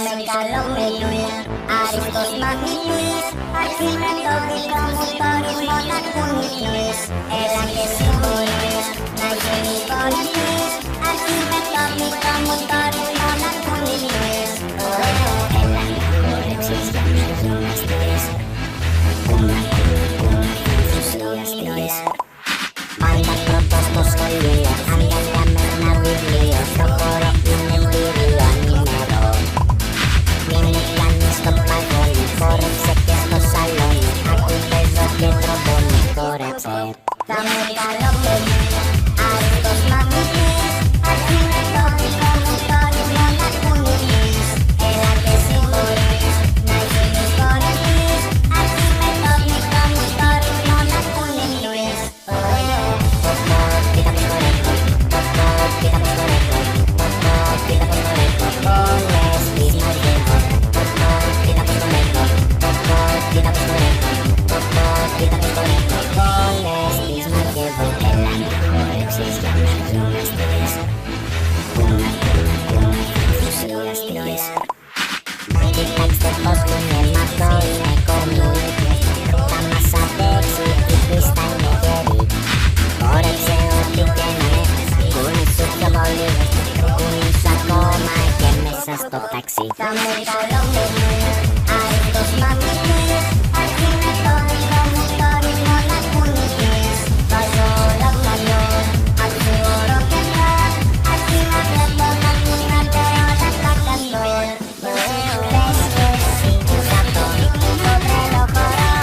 μεγαλομιλία, άριστος μαθητής, αρχή με το δικό μου το ρυθμό να κουνηθείς. Έλα και συγχωρείς, να γίνεις κορυφής, αρχή με το δικό μου το ρυθμό να κουνηθείς. Έλα να χορέψεις για να γυμναστείς, κουνα, ενθουσιαστείς. Πάντα πρώτος στο σχολείο, αγκαλιά με ένα βιβλίο, στο χώρο είναι εμπειρίο ανήμερο. Μην μου κάνεις το παγόνι, χόρεψε και στο σαλόνι, ακού παίζω και τροπώνει, χόρεψε. Θα με καλό παιδί, άριστος μαθητής, αρχή με το δικό μου το ρυθμό να κουνηθείς. Έλα και συγχωρείς, να γίνεις κορυφής, αρχή με το δικό μου το ρυθμό να κουνηθείς. Κοίτα πως χορεύω, κοίτα πως χορεύω, κοίτα πως χορεύω, όλες τις μαριεύω. Κοίτα πως χορεύω, κοίτα πως χορεύω, κοίτα πως χορεύω, όλες τις μαριεύω. Έλα να χορέψεις για να γυμναστείς, κουνα, ενθουσιαστείς. Κοιτάξτε πως κουνιέμαι, αυτό είναι κορμί, θα μας αντέξει, η πίστα είναι γερή. Χόρεψε ό,τι και να είναι, κουνήσου πιο πολύ, κουνήσου ακόμα και μέσα στο ταξί. Θα με καλό παιδί, άριστος μαθητής, αρχή με το δικό μου το ρυθμό να κουνηθείς. Βάζω όλα καλό, αξιωρώ και θα, αρχή να βλέπω να κουνάτε όλα τα καλό. Πες και εσύ σ' αυτό το τρελό χορό,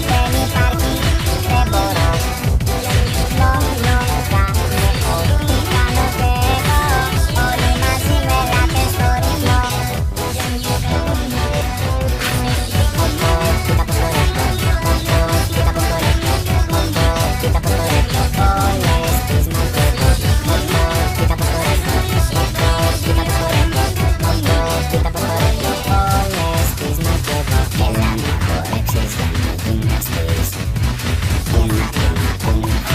δεν υπάρχει, δεν μπορώ. Μόνο κάνε ό,τι κάνω και εγώ, όλοι μαζί με ελάτε στο ρυθμό. Κοίτα πως χορεύω, κοίτα πως χορεύω, κοίτα πως χορεύω, όλες τις μαγκεύω. Κοίτα πως χορεύω, κοίτα πως χορεύω, κοίτα πως χορεύω, όλες τις μαγκεύω. Έλα να χορέψεις για να γυμναστείς, κουνα,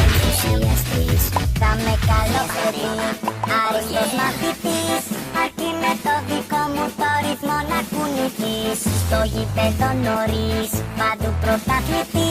ενθουσιαστείς. Θα με καλό παιδί, άριστος μαθητής, αρκεί με το δικό μου το ρυθμό να κουνηθείς. Στο γήπεδο νωρίς, παντού πρωταθλητής.